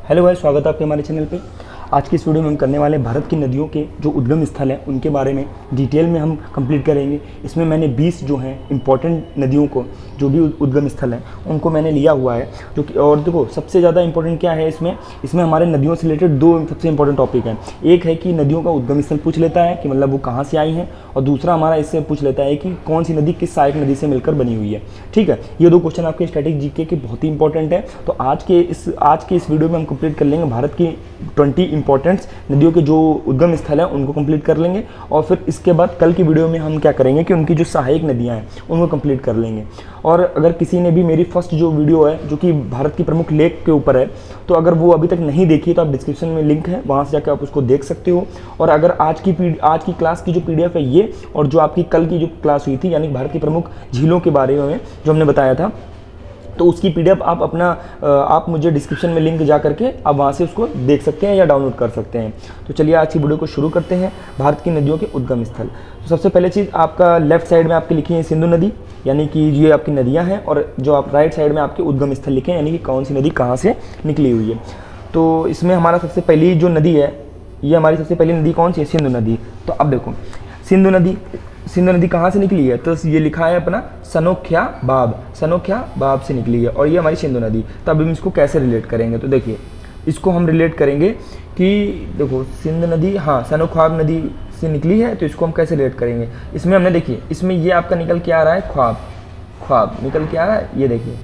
Hello भाई, स्वागत है आपके हमारे चैनल पे। आज की इस वीडियो में हम करने वाले भारत की नदियों के जो उद्गम स्थल हैं उनके बारे में डिटेल में हम कंप्लीट करेंगे। इसमें मैंने 20 जो हैं इंपॉर्टेंट नदियों को, जो भी उद्गम स्थल हैं उनको मैंने लिया हुआ है। जो कि और देखो सबसे ज़्यादा इंपॉर्टेंट क्या है इसमें हमारे नदियों से रिलेटेड दो सबसे इंपॉर्टेंट टॉपिक हैं। एक है कि नदियों का उद्गम स्थल पूछ लेता है कि मतलब वो कहाँ से आई हैं, और दूसरा हमारा इससे पूछ लेता है कि कौन सी नदी किस सहायक नदी से मिलकर बनी हुई है। ठीक है, ये दो क्वेश्चन आपके स्टैटिक जीके के बहुत ही इंपॉर्टेंट है। तो आज के इस वीडियो में हम कंप्लीट कर लेंगे भारत की 20 इंपॉर्टेंट नदियों के जो उद्गम स्थल हैं उनको कंप्लीट कर लेंगे, और फिर इसके बाद कल की वीडियो में हम क्या करेंगे कि उनकी जो सहायक नदियां हैं उनको कंप्लीट कर लेंगे। और अगर किसी ने भी मेरी फर्स्ट जो वीडियो है जो कि भारत की प्रमुख लेक के ऊपर है, तो अगर वो अभी तक नहीं देखी तो आप डिस्क्रिप्शन में लिंक है, वहाँ से जाकर आप उसको देख सकते हो। और अगर आज की क्लास की जो PDF है ये, और जो आपकी कल की जो क्लास हुई थी यानी भारत की प्रमुख झीलों के बारे में जो हमने बताया था, तो उसकी PDF आप मुझे डिस्क्रिप्शन में लिंक जा करके आप वहाँ से उसको देख सकते हैं या डाउनलोड कर सकते हैं। तो चलिए आज की वीडियो को शुरू करते हैं। भारत की नदियों के उद्गम स्थल। तो सबसे पहले चीज़ आपका लेफ्ट साइड में आपकी लिखी है सिंधु नदी, यानी कि ये आपकी नदियाँ हैं, और जो आप राइट साइड में आपके उद्गम स्थल लिखे हैं यानी कि कौन सी नदी कहाँ से निकली हुई है। तो इसमें हमारा सबसे पहली जो नदी है, ये हमारी सबसे पहली नदी कौन सी है? सिंधु नदी। तो अब देखो सिंधु नदी कहाँ से निकली है? तो ये लिखा है अपना सनोख्या बाब से निकली है, और ये हमारी सिंधु नदी। तो अब हम इसको कैसे रिलेट करेंगे? तो देखिए इसको हम रिलेट करेंगे कि देखो सिंधु नदी सनोख्वाब नदी से निकली है, तो इसको हम कैसे रिलेट करेंगे? इसमें हमने देखिए इसमें ये आपका निकल के आ रहा है ख्वाब निकल के आ रहा है, ये देखिए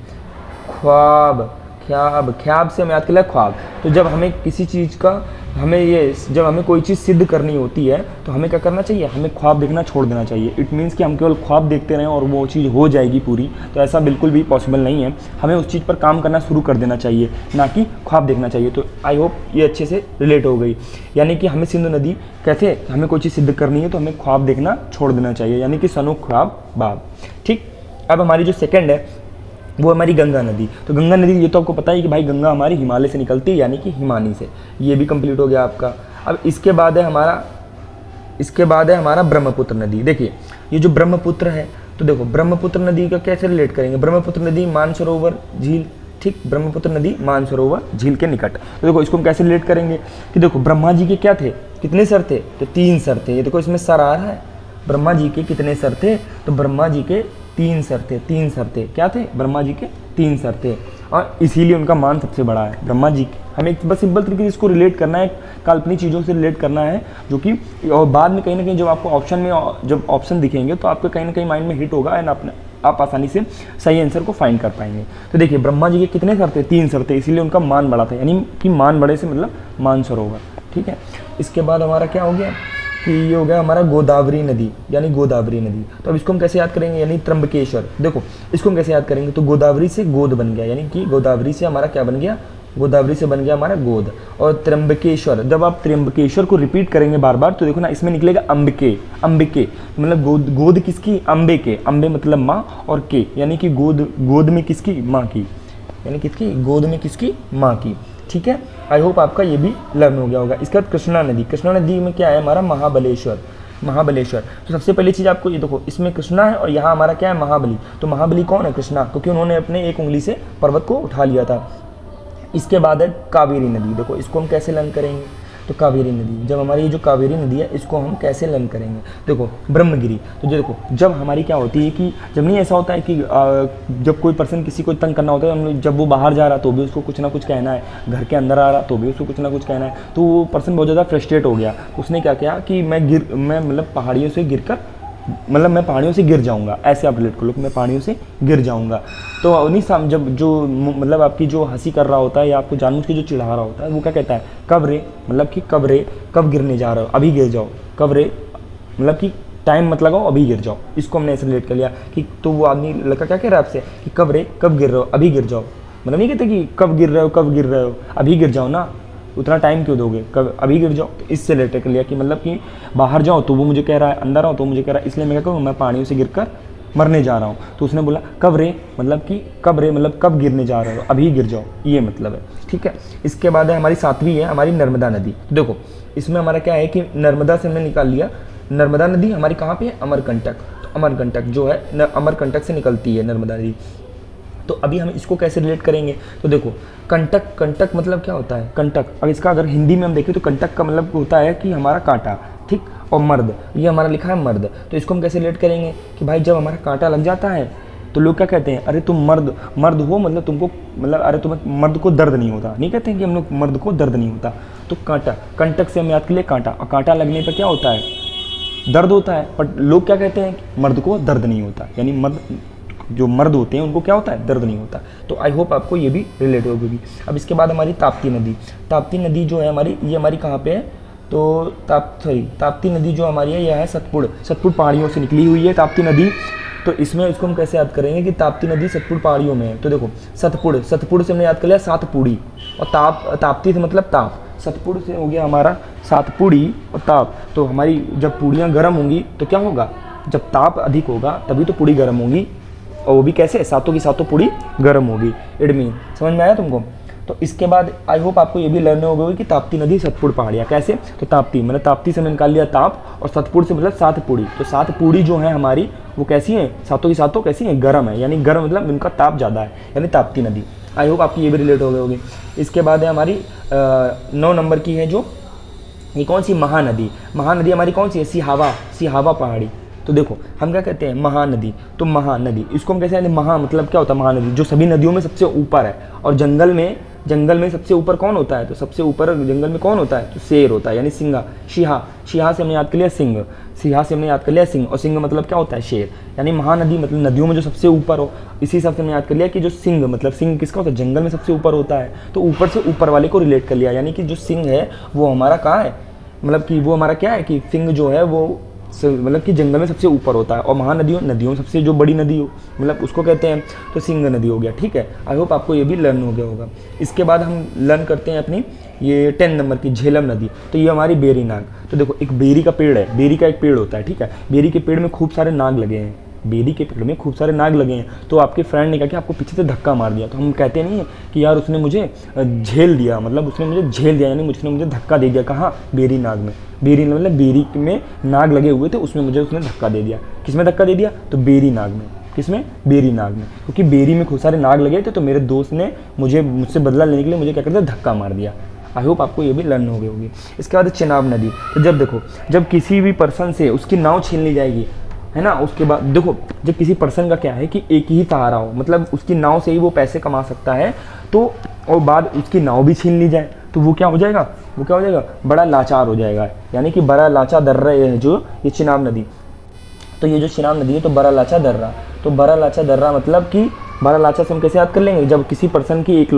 ख्याब से हम याद कर लिया ख्वाब। तो जब हमें किसी चीज़ का जब हमें कोई चीज़ सिद्ध करनी होती है तो हमें क्या करना चाहिए? हमें ख्वाब देखना छोड़ देना चाहिए। इट मीन्स कि हम केवल ख्वाब देखते रहें और वो चीज़ हो जाएगी पूरी, तो ऐसा बिल्कुल भी पॉसिबल नहीं है। हमें उस चीज़ पर काम करना शुरू कर देना चाहिए, ना कि ख्वाब देखना चाहिए। तो आई होप ये अच्छे से रिलेट हो गई। यानी कि हमें सिंधु नदी कैसे, हमें कोई चीज़ सिद्ध करनी है तो हमें ख्वाब देखना छोड़ देना चाहिए, यानी कि सनो ख्वाब बाब। ठीक, अब हमारी जो सेकेंड है वो हमारी गंगा नदी। तो गंगा नदी ये तो आपको पता है कि भाई गंगा हमारी हिमालय से निकलती है, यानी कि हिमानी से। ये भी कंप्लीट हो गया आपका। अब इसके बाद है हमारा ब्रह्मपुत्र नदी। देखिए ये जो ब्रह्मपुत्र है, तो देखो ब्रह्मपुत्र नदी का कैसे रिलेट करेंगे? ब्रह्मपुत्र नदी मानसरोवर झील, ठीक, ब्रह्मपुत्र नदी मानसरोवर झील के निकट। तो देखो इसको हम कैसे रिलेट करेंगे कि देखो ब्रह्मा जी के क्या थे, कितने सर थे? तो 3 सर थे। ये देखो इसमें सर आ रहा है। ब्रह्मा जी के कितने सर थे? तो ब्रह्मा जी के 3 सर थे। क्या थे? ब्रह्मा जी के 3 सर थे, और इसीलिए उनका मान सबसे बड़ा है ब्रह्मा जी के। हमें बस सिंपल तरीके से इसको रिलेट करना है, काल्पनिक चीज़ों से रिलेट करना है, जो कि और बाद में कहीं ना कहीं जब आपको जब ऑप्शन दिखेंगे तो आपके कहीं ना कहीं माइंड में हिट होगा, एंड आप आसानी से सही आंसर को फाइंड कर पाएंगे। तो देखिए ब्रह्मा जी के कितने सर थे? 3 सर थे, इसीलिए उनका मान बड़ा था, यानी कि मान बड़े से मतलब मानसरोवर। ठीक है, इसके बाद हमारा क्या हो गया कि ये हो गया हमारा गोदावरी नदी, यानी गोदावरी नदी। तो अब इसको हम कैसे याद करेंगे? यानी त्र्यंबकेश्वर। देखो इसको हम कैसे याद करेंगे? तो गोदावरी से गोद बन गया, यानी कि गोदावरी से हमारा क्या बन गया? गोदावरी से बन गया हमारा गोद। और त्र्यंबकेश्वर, जब आप त्र्यंबकेश्वर को रिपीट करेंगे बार बार, तो देखो ना इसमें निकलेगा अंबिके। मतलब गोद किसकी? अम्बे के। अम्बे मतलब माँ, और के यानी कि गोद में किसकी? माँ की, यानी किसकी? गोद में किसकी? माँ की। ठीक है, आई होप आपका ये भी लर्न हो गया होगा। इसके बाद कृष्णा नदी में क्या है हमारा? महाबलेश्वर। तो सबसे पहली चीज़ आपको ये देखो, इसमें कृष्णा है और यहाँ हमारा क्या है? महाबली। तो महाबली कौन है? कृष्णा, क्योंकि उन्होंने अपने एक उंगली से पर्वत को उठा लिया था। इसके बाद है कावेरी नदी। देखो इसको हम कैसे लर्न करेंगे? तो कावेरी नदी, जब हमारी ये जो कावेरी नदी है इसको हम कैसे लर्न करेंगे? देखो ब्रह्मगिरी। तो देखो जब हमारी क्या होती है कि जब नहीं ऐसा होता है कि जब कोई पर्सन किसी को तंग करना होता है, हम जब वो बाहर जा रहा तो भी उसको कुछ ना कुछ कहना है, घर के अंदर आ रहा तो भी उसको कुछ ना कुछ कहना है, तो वो पर्सन बहुत ज़्यादा फ्रस्ट्रेट हो गया। उसने क्या किया कि मैं पहाड़ियों से गिर जाऊंगा, ऐसे आप रिलेट कर लो कि मैं पहाड़ियों से गिर जाऊंगा। तो नहीं जब जो मतलब आपकी जो हंसी कर रहा होता है या आपको जानबूझ के जो चिढ़ा रहा होता है, वो क्या कहता है? कब रे, मतलब कि कब गिरने जा रहे हो? अभी गिर जाओ। कब रे मतलब कि टाइम मत लगाओ, अभी गिर जाओ। इसको हमने ऐसे रिलेट कर लिया कि तो वो आदमी लड़का क्या कह रहा है आपसे कि कब रे, कब गिर रहे हो? अभी गिर जाओ। मतलब नहीं कहते कि कब गिर रहे हो, अभी गिर जाओ ना, उतना टाइम क्यों दोगे, कब अभी गिर जाओ। तो इससे रिलेटेड कर लिया कि मतलब कि बाहर जाओ तो वो मुझे कह रहा है, अंदर आओ तो मुझे कह रहा है, इसलिए मैं क्या करूँ? मैं पहाड़ियों से गिरकर मरने जा रहा हूँ। तो उसने बोला कब रे, मतलब कब गिरने जा रहे हो? अभी गिर जाओ, ये मतलब है। ठीक है, इसके बाद है हमारी 7वीं है हमारी नर्मदा नदी। देखो इसमें हमारा क्या है कि नर्मदा से हमने निकाल लिया, नर्मदा नदी हमारी कहाँ पे है? अमरकंटक। तो अमरकंटक जो है अमरकंटक से निकलती है नर्मदा नदी। तो अभी हम इसको कैसे रिलेट करेंगे, तो देखो कंटक, कंटक मतलब क्या होता है कंटक, अब इसका अगर हिंदी में हम देखें तो कंटक का मतलब होता है कि हमारा कांटा, ठीक, और मर्द, ये हमारा लिखा है मर्द, तो इसको हम कैसे रिलेट करेंगे कि भाई जब हमारा कांटा लग जाता है तो लोग क्या कहते हैं, अरे तुम मर्द मर्द हो, मतलब तुमको, मतलब अरे तुम्हें मर्द को दर्द नहीं होता, नहीं कहते हैं कि हम लोग मर्द को दर्द नहीं होता। तो कांटा, कंटक से हम याद के लिए कांटा, और कांटा लगने पर क्या होता है, दर्द होता है, पर लोग क्या कहते हैं कि मर्द को दर्द नहीं होता, यानी मर्द, जो मर्द होते हैं उनको क्या होता है, दर्द नहीं होता। तो आई होप आपको ये भी रिलेट होगी। अब इसके बाद हमारी ताप्ती नदी, ताप्ती नदी जो है हमारी, ये हमारी कहाँ पे है, तो ताप्ती नदी जो हमारी है यह है सतपुड़ पहाड़ियों से निकली हुई है ताप्ती नदी। तो इसमें इसको हम कैसे याद करेंगे कि ताप्ती नदी सतपुड़ पहाड़ियों में है। तो देखो सतपुड़ से हमने याद कर लिया सातपुड़ी, और ताप्ती से मतलब ताप, सतपुड़ से हो गया हमारा सातपुड़ी और ताप। तो हमारी जब पूड़ियाँ गर्म होंगी तो क्या होगा, जब ताप अधिक होगा तभी तो पूड़ी गर्म होगी, और वो भी कैसे, सातों की सातों पूड़ी गर्म होगी। इट मीन, समझ में आया तुमको। तो इसके बाद आई होप आपको ये भी लर्न हो गई कि ताप्ती नदी सतपुड़ पहाड़ियाँ कैसे, तो ताप्ती मतलब ताप्ती से हमने निकाल लिया ताप, और सतपुड़ से मतलब सातपुड़ी, तो सातपुड़ी जो है हमारी वो कैसी है, सातों की सातों कैसी है, गर्म है, यानी गर्म मतलब उनका ताप ज़्यादा है, यानी ताप्ती नदी। आई होप आपकी ये भी रिलेट हो गई होगी। इसके बाद है हमारी 9 नंबर की है जो, ये कौन सी, महानदी। महानदी हमारी कौन सी है, सिहावा पहाड़ी। तो देखो हम क्या कहते हैं, महानदी, तो महानदी इसको हम कैसे यानी, महा मतलब क्या होता है, महानदी जो सभी नदियों में सबसे ऊपर है, और जंगल में सबसे ऊपर कौन होता है, तो सबसे ऊपर जंगल में कौन होता है, तो शेर होता है, यानी सिंहा, शिहा से हमने याद कर लिया सिंह, सिहा से हमने याद कर लिया सिंह, और सिंह मतलब क्या होता है, शेर, यानी महानदी मतलब नदियों में जो सबसे ऊपर हो। इसी हिसाब से हमने याद कर लिया कि जो सिंह मतलब सिंह किसका होता है, जंगल में सबसे ऊपर होता है, तो ऊपर से ऊपर वाले को रिलेट कर लिया, यानी कि जो सिंह है वो हमारा कहाँ है, मतलब कि वो हमारा क्या है कि सिंह जो है वो मतलब कि जंगल में सबसे ऊपर होता है, और महानदियों नदियों में सबसे जो बड़ी नदी हो मतलब उसको कहते हैं, तो सिंह नदी हो गया। ठीक है, आई होप आपको ये भी लर्न हो गया होगा। इसके बाद हम लर्न करते हैं अपनी ये 10 नंबर की झेलम नदी। तो ये हमारी बेरी नाग। तो देखो एक बेरी का पेड़ है, बेरी का एक पेड़ होता है, ठीक है, बेरी के पेड़ में खूब सारे नाग लगे हैं, बेरी के पेड़ में खूब सारे नाग लगे हैं। तो आपके फ्रेंड ने कहा कि आपको पीछे से धक्का मार दिया, तो हम कहते नहीं है कि यार उसने मुझे झेल दिया, मतलब उसने मुझे झेल दिया, यानी उसने मुझे धक्का दे दिया। कहाँ, बेरी नाग में, बेरी मतलब बेरी में नाग लगे हुए थे, उसमें मुझे उसने धक्का दे दिया। किसमें धक्का दे दिया, तो बेरी नाग में। किसमें, बेरी नाग में, क्योंकि बेरी में खूब सारे नाग लगे थे, तो मेरे दोस्त ने मुझसे बदला लेने के लिए मुझे क्या कर दिया, धक्का मार दिया। आई होप आपको ये भी लर्न हो गई होगी। इसके बाद चिनाब नदी। तो जब देखो जब किसी भी पर्सन से उसकी नाव छीन ली जाएगी, है ना, उसके बाद देखो जब किसी पर्सन का क्या है कि एक ही सहारा हो, मतलब उसकी नाव से ही वो पैसे कमा सकता है, तो और बाद उसकी नाव भी छीन ली जाए तो वो क्या हो जाएगा, बड़ा लाचार हो जाएगा, यानी कि बड़ा लाचा दर रहे हैं जो ये चिनाब नदी। तो ये जो चिनाब नदी है तो बड़ा लाचा दर्रा, तो बड़ा लाचा दर्रा मतलब कि बड़ा लाचा से हम कैसे याद कर लेंगे, जब किसी पर्सन की एक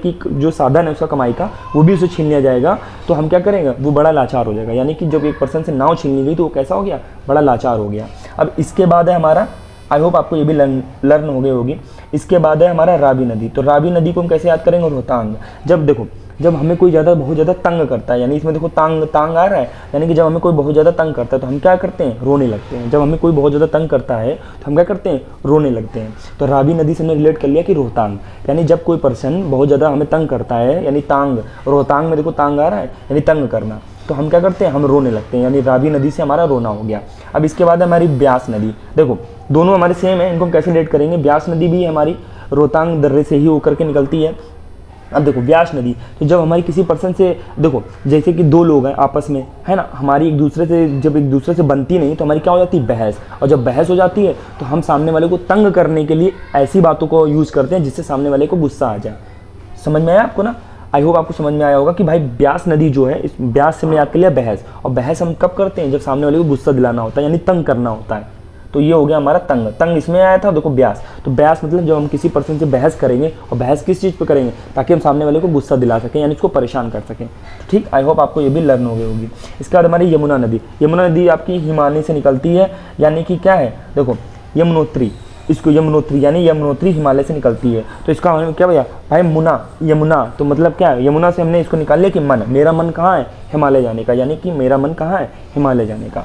ही जो साधन है उसका कमाई का वो भी उसे छीन लिया जाएगा, तो हम क्या करेंगे, वो बड़ा लाचार हो जाएगा। यानी कि जब एक पर्सन से नाव छीन ली गई तो वो कैसा हो गया, बड़ा लाचार हो गया। अब इसके बाद है हमारा, आई होप आपको ये भी लर्न हो गई होगी। इसके बाद है हमारा रावी नदी। तो रावी नदी को हम कैसे याद करेंगे, रोहतांग। जब हमें कोई बहुत ज़्यादा तंग करता है, यानी इसमें देखो तांग आ रहा है, यानी कि जब हमें कोई बहुत ज़्यादा तंग करता है तो हम क्या करते हैं, रोने लगते हैं। जब हमें कोई बहुत ज़्यादा तंग करता है तो हम क्या करते हैं, रोने लगते हैं। तो रावी नदी से हमने रिलेट कर लिया कि रोहतांग, यानी जब कोई पर्सन बहुत ज़्यादा हमें तंग करता है, यानी तांग, रोहतांग में देखो तांग आ रहा है, यानी तंग करना, तो हम क्या करते हैं, हम रोने लगते हैं, यानी रावी नदी से हमारा रोना हो गया। अब इसके बाद हमारी ब्यास नदी। देखो दोनों हमारे सेम है, इनको हम कैसे रिलेट करेंगे, ब्यास नदी भी हमारी रोहतांग दर्रे से ही होकर के निकलती है। अब देखो ब्यास नदी, तो जब हमारी किसी पर्सन से, देखो जैसे कि दो लोग हैं आपस में, है ना, हमारी जब एक दूसरे से बनती नहीं तो हमारी क्या हो जाती है, बहस। और जब बहस हो जाती है तो हम सामने वाले को तंग करने के लिए ऐसी बातों को यूज़ करते हैं जिससे सामने वाले को गुस्सा आ जाए। समझ में आया आपको ना, आई होप आपको समझ में आया होगा कि भाई ब्यास नदी जो है, इस ब्यास से हमने याद कर लिया बहस, और बहस हम कब करते हैं, जब सामने वाले को गुस्सा दिलाना होता है, यानी तंग करना होता है। तो ये हो गया हमारा तंग इसमें आया था। देखो ब्यास, तो ब्यास मतलब जब हम किसी पर्सन से बहस करेंगे, और बहस किस चीज़ पे करेंगे, ताकि हम सामने वाले को गुस्सा दिला सकें, यानी उसको परेशान कर सकें। ठीक, आई होप आपको ये भी लर्न हो गई होगी। इसके बाद हमारी यमुना नदी आपकी हिमालय से निकलती है, यानी कि क्या है, देखो यमुनोत्री, इसको यमुनोत्री हिमालय से निकलती है। तो इसका क्या भैया, भाई यमुना, तो मतलब क्या है, यमुना से हमने इसको निकाल लिया कि मन, मेरा मन कहाँ है, हिमालय जाने का, यानी कि मेरा मन कहाँ है, हिमालय जाने का।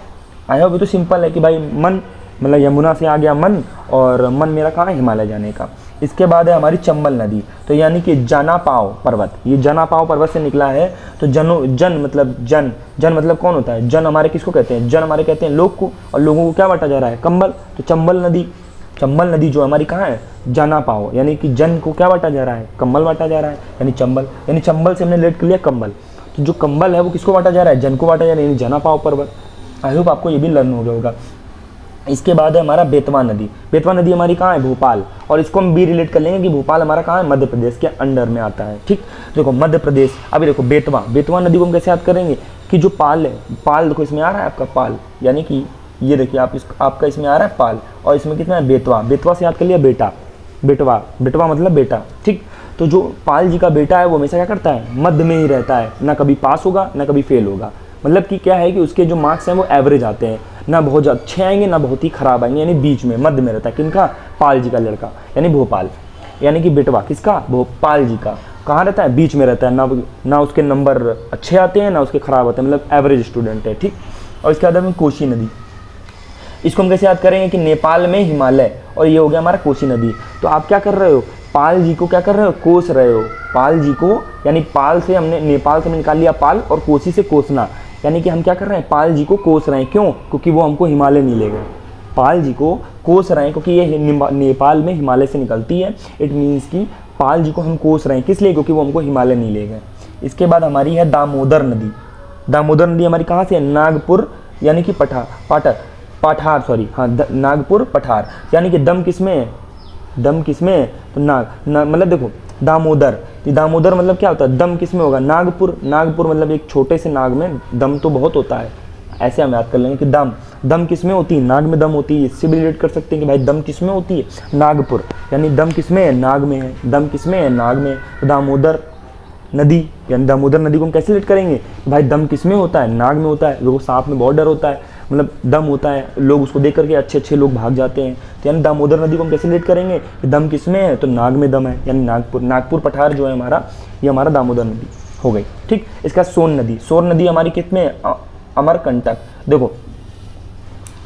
आई होप ये तो सिंपल है कि भाई मन मतलब यमुना से आ गया मन, और मन मेरा कहाँ है, हिमालय जाने का। इसके बाद है हमारी चंबल नदी। तो यानी कि जनापाव पर्वत, ये जनापाव पर्वत से निकला है। तो जन मतलब कौन होता है, जन हमारे किसको कहते हैं, जन हमारे कहते हैं लोग को, और लोगों को क्या बांटा जा रहा है, कंबल। तो चंबल नदी, चंबल नदी जो हमारी कहाँ है, जना पाओ, यानी कि जन को क्या बांटा जा रहा है, कंबल बांटा जा रहा है, यानी चंबल, यानी चंबल से हमने रिलेट कर लिया कंबल। तो जो कंबल है वो किसको बांटा जा रहा है, जन को बांटा जा रहा है, यानी जना पाओ पर्वत। आई होप आपको ये भी लर्न हो गया होगा। इसके बाद है हमारा बेतवा नदी। बेतवा नदी हमारी कहाँ है, भोपाल, और इसको हम भी रिलेट कर लेंगे कि भोपाल हमारा कहाँ है, मध्य प्रदेश के अंडर में आता है। ठीक, देखो मध्य प्रदेश। अभी देखो बेतवा, बेतवा नदी को हम कैसे याद करेंगे कि जो पाल है, पाल देखो इसमें आ रहा है आपका पाल, यानी कि ये देखिए आप आपका इसमें आ रहा है पाल, और इसमें कितना है, बेतवा। बेतवा से याद कर लिया बेटा, बेटवा, बेटवा मतलब बेटा। ठीक, तो जो पाल जी का बेटा है वो हमेशा क्या करता है, मध्य में ही रहता है, ना कभी पास होगा ना कभी फेल होगा। मतलब कि क्या है कि उसके जो मार्क्स हैं वो एवरेज आते हैं, ना बहुत अच्छे आएंगे ना बहुत ही खराब आएंगे, यानी बीच में मध्य में रहता है। किनका, पाल जी का लड़का, यानी भोपाल, यानी कि बेटवा किसका, भोपाल जी का। कहाँ रहता है, बीच में रहता है, ना उसके नंबर अच्छे आते हैं ना उसके खराब आते हैं, मतलब एवरेज स्टूडेंट है। ठीक, और इसके बाद में कोसी नदी। इसको हम कैसे याद करेंगे कि नेपाल में हिमालय, और ये हो गया हमारा कोसी नदी। तो आप क्या कर रहे हो, पाल जी को क्या कर रहे हो, कोस रहे हो, पाल जी को, यानी पाल से हमने, नेपाल से निकाल लिया पाल, और कोसी से कोसना, यानी कि हम क्या कर रहे हैं, पाल जी को कोस रहे हैं। क्यों, क्योंकि वो हमको हिमालय नहीं ले गए। पाल जी को कोस रहे हैं क्योंकि ये नेपाल में हिमालय से निकलती है। इट मीन्स कि पाल जी को हम कोस रहे हैं, किस लिए, क्योंकि वो हमको हिमालय नहीं ले गए। इसके बाद हमारी है दामोदर नदी। दामोदर नदी हमारी कहाँ से है, नागपुर, यानी कि पठार सॉरी, हाँ नागपुर पठार, यानी कि दम किसमें है, दम किसमें है, तो मतलब देखो दामोदर, तो दामोदर मतलब क्या होता है, दम किसमें होगा, नागपुर। नागपुर मतलब एक छोटे से नाग में दम तो बहुत होता है, ऐसे हम याद कर लेंगे कि दम किसमें होती है, नाग में दम होती है। इससे भी रिलेट कर सकते हैं कि भाई दम किसमें होती है, नागपुर, यानी दम किसमें है, नाग में है, दम किसमें है, नाग में। तो दामोदर नदी, यानी दामोदर नदी को हम कैसे रिलेट करेंगे, भाई दम किसमें होता है, नाग में होता है। लोगों को सांप में बहुत डर होता है, मतलब दम होता है, लोग उसको देख करके अच्छे लोग भाग जाते हैं। तो यानी दामोदर नदी को हम कैसे रिलेट करेंगे कि दम किसमें है, तो नाग में दम है, यानी नागपुर पठार जो है हमारा, ये हमारा दामोदर नदी हो गई। ठीक, इसका सोन नदी। सोन नदी हमारी कितने, अमरकंटक। देखो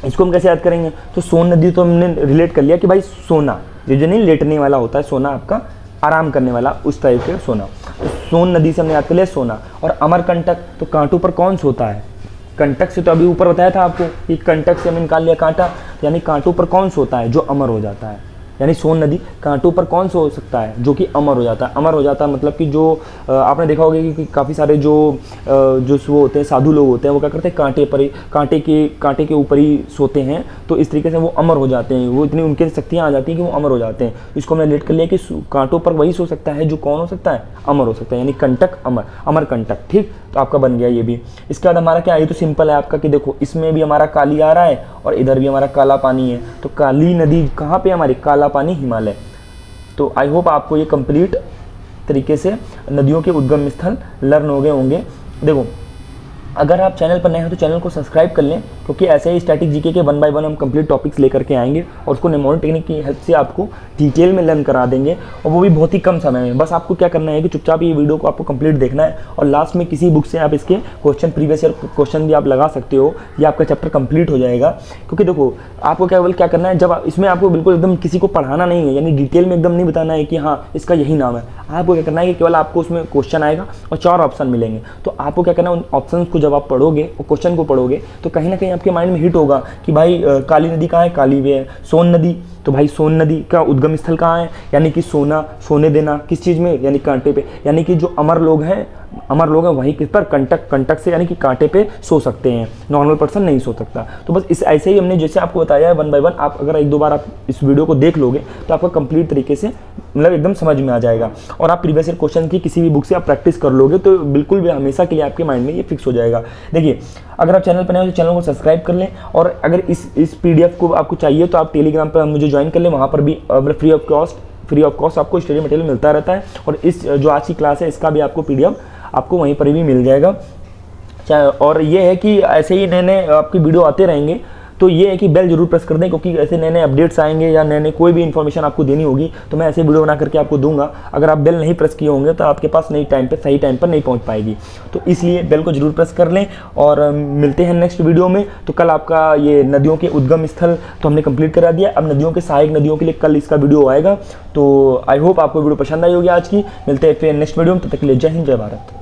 इसको हम कैसे याद करेंगे, तो सोन नदी तो हमने रिलेट कर लिया कि भाई सोना, जो नहीं लेटने वाला होता है, सोना आपका आराम करने वाला, उस टाइप के सोना। तो सोन नदी से हमने याद कर लिया सोना। और अमरकंटक, तो कांटों पर कौन सोता है, कंटक से तो अभी ऊपर बताया था आपको कि कंटक से हमने निकाल लिया कांटा, यानी कांटों पर कौन सोता है, जो अमर हो जाता है। यानी सोन नदी कांटों पर कौन सो सकता है, जो कि अमर हो जाता है। अमर हो जाता है मतलब कि जो आपने देखा होगा कि काफ़ी सारे जो वो होते हैं, साधु लोग होते हैं, वो क्या करते हैं, कांटे के ऊपर ही सोते हैं। तो इस तरीके से वो अमर हो जाते हैं, वो इतनी उनके शक्तियाँ आ जाती हैं कि वो अमर हो जाते हैं। इसको हमने रिलेट कर लिया कि कांटों पर वही सो सकता है जो कौन हो सकता है, अमर हो सकता है, यानी कंटक अमर कंटक। ठीक, तो आपका बन गया ये भी। इसके बाद हमारा क्या, ये तो सिंपल है आपका कि देखो इसमें भी हमारा काली आ रहा है और इधर भी हमारा काला पानी है। तो काली नदी कहाँ पे हमारी, काला पानी हिमालय। तो आई होप आपको ये कंप्लीट तरीके से नदियों के उद्गम स्थल लर्न हो गए होंगे। देखो अगर आप चैनल पर नए हैं तो चैनल को सब्सक्राइब कर लें, क्योंकि ऐसे ही स्टैटिक जीके के 1 बाय 1 हम कंप्लीट टॉपिक्स लेकर के आएंगे और उसको नेमोनिक टेक्निक की हेल्प से आपको डिटेल में लर्न करा देंगे, और वो भी बहुत ही कम समय में। बस आपको क्या करना है कि चुपचाप ये वीडियो को आपको कंप्लीट देखना है, और लास्ट में किसी बुक से आप इसके प्रीवियस ईयर क्वेश्चन भी आप लगा सकते हो, या आपका चैप्टर कंप्लीट हो जाएगा। क्योंकि देखो आपको केवल क्या करना है, जब इसमें आपको बिल्कुल एकदम किसी को पढ़ाना नहीं है, यानी डिटेल में एकदम नहीं बताना है कि हाँ इसका यही नाम है। आपको क्या करना है कि केवल आपको उसमें क्वेश्चन आएगा और 4 ऑप्शन मिलेंगे। तो आपको क्या करना है, उन ऑप्शन को जब आप पढ़ोगे, क्वेश्चन को पढ़ोगे, तो कहीं ना कहीं आपके माइंड में हिट होगा कि भाई काली नदी कहाँ है, काली वे है। सोन नदी, तो भाई सोन नदी का उद्गम स्थल कहाँ है, यानी कि सोने देना किस चीज़ में, यानी कांटे पे, यानी कि जो अमर लोग हैं वहीं किस पर, कंटक से, यानी कि कांटे पे सो सकते हैं, नॉर्मल पर्सन नहीं सो सकता। तो बस इस ऐसे ही हमने जैसे आपको बताया है 1 बाय 1, आप अगर 1-2 बार आप इस वीडियो को देख लोगे तो आपका कंप्लीट तरीके से मतलब एकदम समझ में आ जाएगा, और आप प्रीवियस ईयर क्वेश्चन की किसी भी बुक से आप प्रैक्टिस कर लोगे तो बिल्कुल भी हमेशा के लिए आपके माइंड में ये फिक्स हो जाएगा। देखिए अगर आप चैनल पर नए हो तो चैनल को सब्सक्राइब कर लें, और अगर इस PDF को आपको चाहिए तो आप टेलीग्राम पर मुझे ज्वाइन कर लें, वहाँ पर भी फ्री ऑफ कॉस्ट आपको स्टडी मटेरियल मिलता रहता है, और इस जो आज की क्लास है इसका भी आपको PDF आपको वहीं पर भी मिल जाएगा। और ये है कि ऐसे ही नए आपकी वीडियो आते रहेंगे, तो ये है कि बेल जरूर प्रेस कर दें, क्योंकि ऐसे नए अपडेट्स आएंगे या नए कोई भी इन्फॉर्मेशन आपको देनी होगी तो मैं ऐसे वीडियो बना करके आपको दूंगा। अगर आप बेल नहीं प्रेस किए होंगे तो आपके पास सही टाइम पर नहीं पहुंच पाएगी, तो इसलिए बेल को जरूर प्रेस कर लें। और मिलते हैं नेक्स्ट वीडियो में। तो कल आपका ये नदियों के उद्गम स्थल तो हमने कंप्लीट करा दिया, अब नदियों के सहायक नदियों के लिए कल इसका वीडियो आएगा। तो आई होप आपको वीडियो पसंद आई होगी आज की। मिलते हैं फिर नेक्स्ट वीडियो में, तब तक के लिए जय हिंद जय भारत।